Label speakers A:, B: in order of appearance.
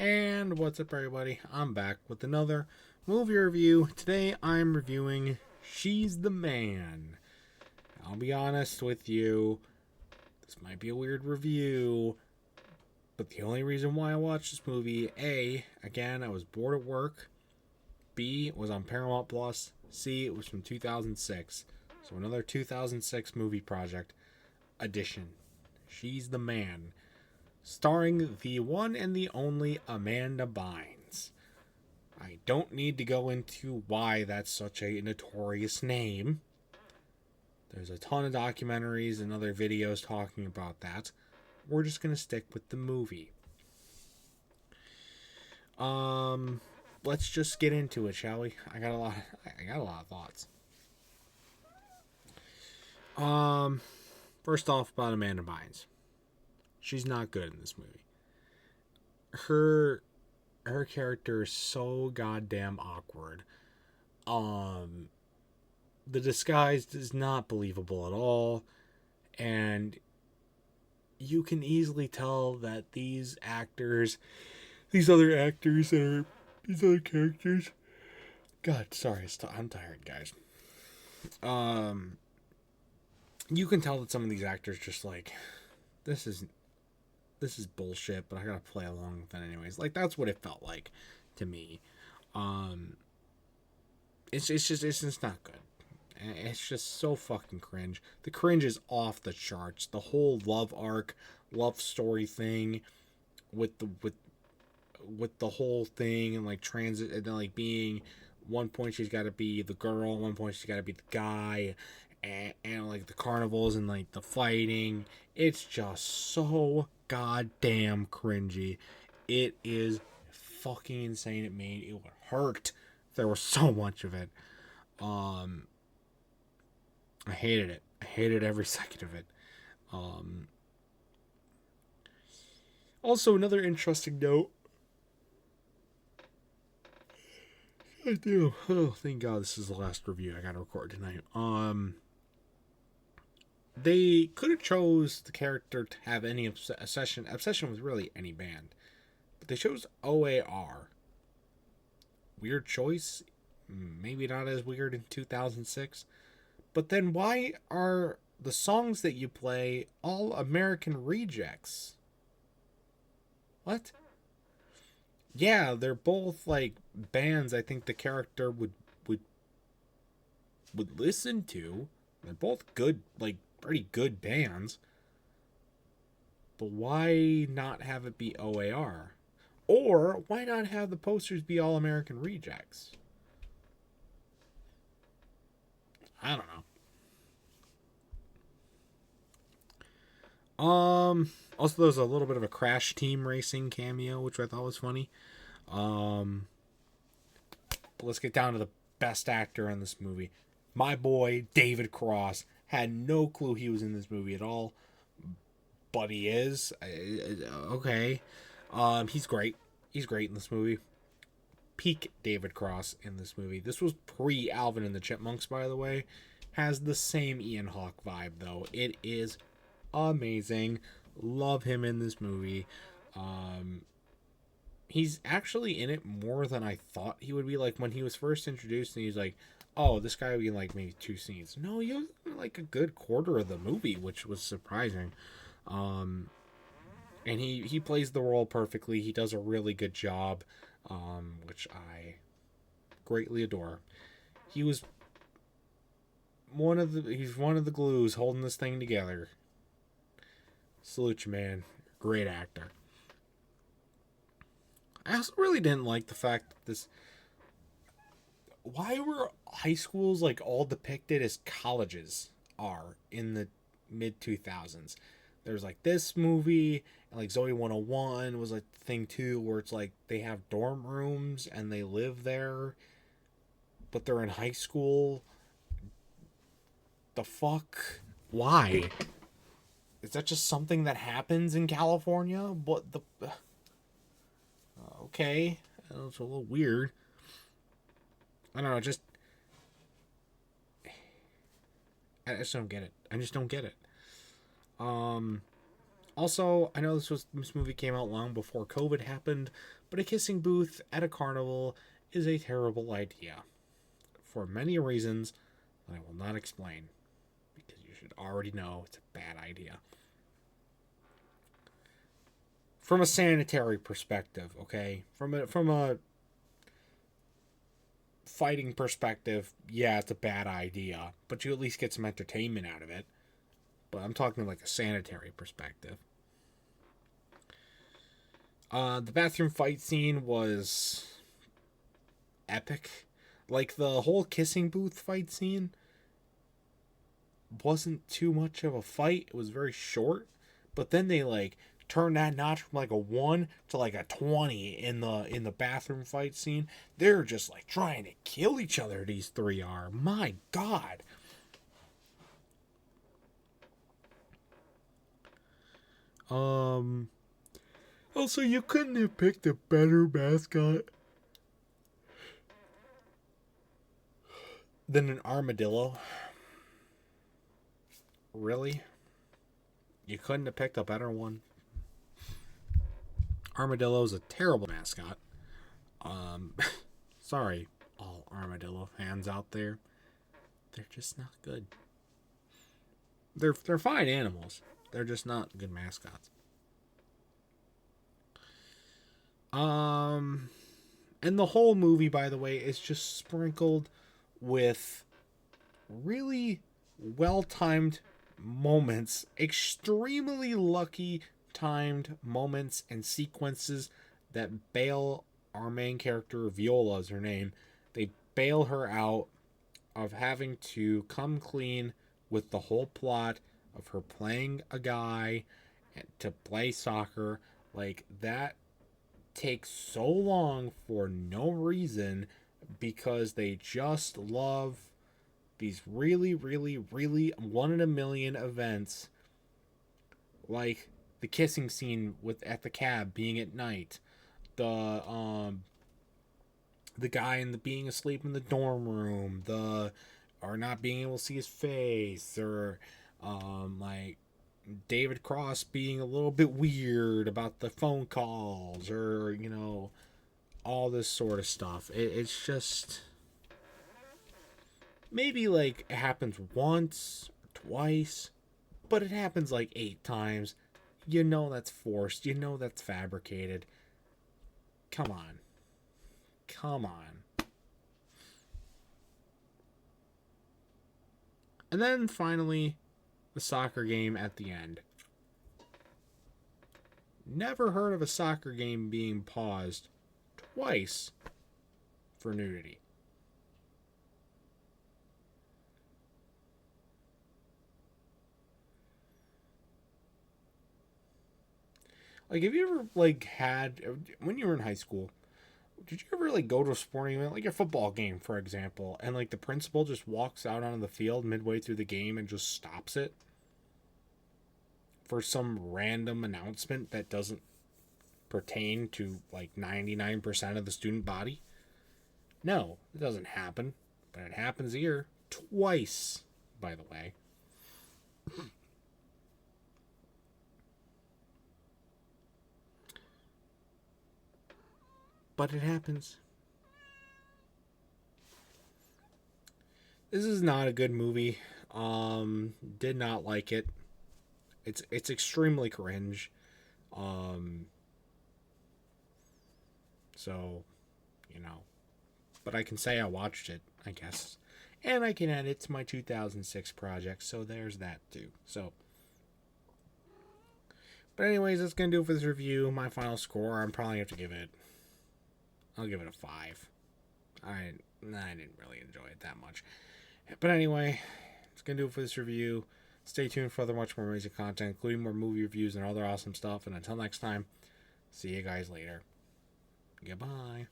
A: And what's up, everybody? I'm back with another movie review. Today I'm reviewing She's the Man. I'll be honest with you, this might be a weird review, but the only reason why I watched this movie, A, again, I was bored at work. B, it was on Paramount Plus. C, it was from 2006. So another 2006 movie project edition. She's the Man. Starring the one and the only Amanda Bynes. I don't need to go into why that's such a notorious name. There's a ton of documentaries and other videos talking about that. We're just going to stick with the movie. Let's just get into it, shall we? I got a lot of thoughts. First off, about Amanda Bynes. She's not good in this movie. Her character is so goddamn awkward. The disguise is not believable at all, and you can easily tell that these other characters. God, sorry, I'm tired, guys. You can tell that some of these actors just like, this is bullshit, but I gotta play along with it anyways. Like, that's what it felt like to me. It's just not good. It's just so fucking cringe. The cringe is off the charts. The whole love story thing, with the whole thing, and like transit, and then like being, one point she's got to be the girl, one point she's got to be the guy, and like the carnivals and like the fighting. It's just so goddamn cringy. It is fucking insane. It would hurt. There was so much of it. I hated it. I hated every second of it. Also, another interesting note. I do. Oh, thank God this is the last review I gotta record tonight. They could have chose the character to have any obsession with really any band, but they chose OAR. Weird choice. Maybe not as weird in 2006. But then why are the songs that you play all American rejects? What? Yeah, they're both like bands I think the character would listen to. They're both good, like pretty good bands. But why not have it be OAR? Or why not have the posters be all American rejects? I don't know. Also, there's a little bit of a Crash Team Racing cameo, which I thought was funny. But let's get down to the best actor in this movie. My boy, David Cross. Had no clue he was in this movie at all. But he is. Okay. He's great. He's great in this movie. Peak David Cross in this movie. This was pre-Alvin and the Chipmunks, by the way. Has the same Ian Hawke vibe, though. It is amazing. Love him in this movie. He's actually in it more than I thought he would be. Like, when he was first introduced and he's like, oh, this guy would be in like maybe 2 scenes. No, he was in like a good quarter of the movie, which was surprising. And he plays the role perfectly. He does a really good job, which I greatly adore. He's one of the glues holding this thing together. Salute you, man. Great actor. I also really didn't like the fact that this... Why were high schools like all depicted as colleges are in the mid-2000s? There's like this movie, and like Zoe 101 was like the thing too, where it's like they have dorm rooms and they live there, but they're in high school. The fuck? Why? Is that just something that happens in California? What the... Okay. It's a little weird. I don't know, I just don't get it. I just don't get it. Also, I know this movie came out long before COVID happened, but a kissing booth at a carnival is a terrible idea for many reasons that I will not explain because you should already know it's a bad idea. From a sanitary perspective, okay? From a fighting perspective, yeah, it's a bad idea, but you at least get some entertainment out of it. But I'm talking like a sanitary perspective. The bathroom fight scene was epic. Like the whole kissing booth fight scene wasn't too much of a fight. It was very short, but then they like turned that notch from like a 1 to like a 20 in the bathroom fight scene. They're just like trying to kill each other. These three are. My God. Also, you couldn't have picked a better mascot than an armadillo. Really? You couldn't have picked a better one? Armadillo's a terrible mascot. Sorry, all armadillo fans out there. They're just not good. They're fine animals. They're just not good mascots. And the whole movie, by the way, is just sprinkled with really well-timed moments, extremely lucky timed moments and sequences that bail our main character, Viola is her name, they bail her out of having to come clean with the whole plot of her playing a guy to play soccer. Like, that takes so long for no reason because they just love these really, really, really one in a million events, like the kissing scene with at the cab being at night, the guy in the being asleep in the dorm room, the or not being able to see his face, or like David Cross being a little bit weird about the phone calls, or all this sort of stuff. It's just maybe like it happens once, twice, but it happens like 8 times. You know that's forced. You know that's fabricated. Come on. Come on. And then finally, the soccer game at the end. Never heard of a soccer game being paused twice for nudity. Like, have you ever, like, had, when you were in high school, did you ever, like, go to a sporting event, like a football game, for example, and, like, the principal just walks out onto the field midway through the game and just stops it for some random announcement that doesn't pertain to, like, 99% of the student body? No, it doesn't happen, but it happens here twice, by the way. But it happens. This is not a good movie. Did not like it. It's extremely cringe. Um, so, you know, but I can say I watched it, I guess, and I can add it to my 2006 project. So there's that too. So, but anyways, that's gonna do it for this review. My final score, I'm probably gonna have to give it. I'll give it a 5. I didn't really enjoy it that much. But anyway, it's going to do it for this review. Stay tuned for much more amazing content, including more movie reviews and other awesome stuff. And until next time, see you guys later. Goodbye.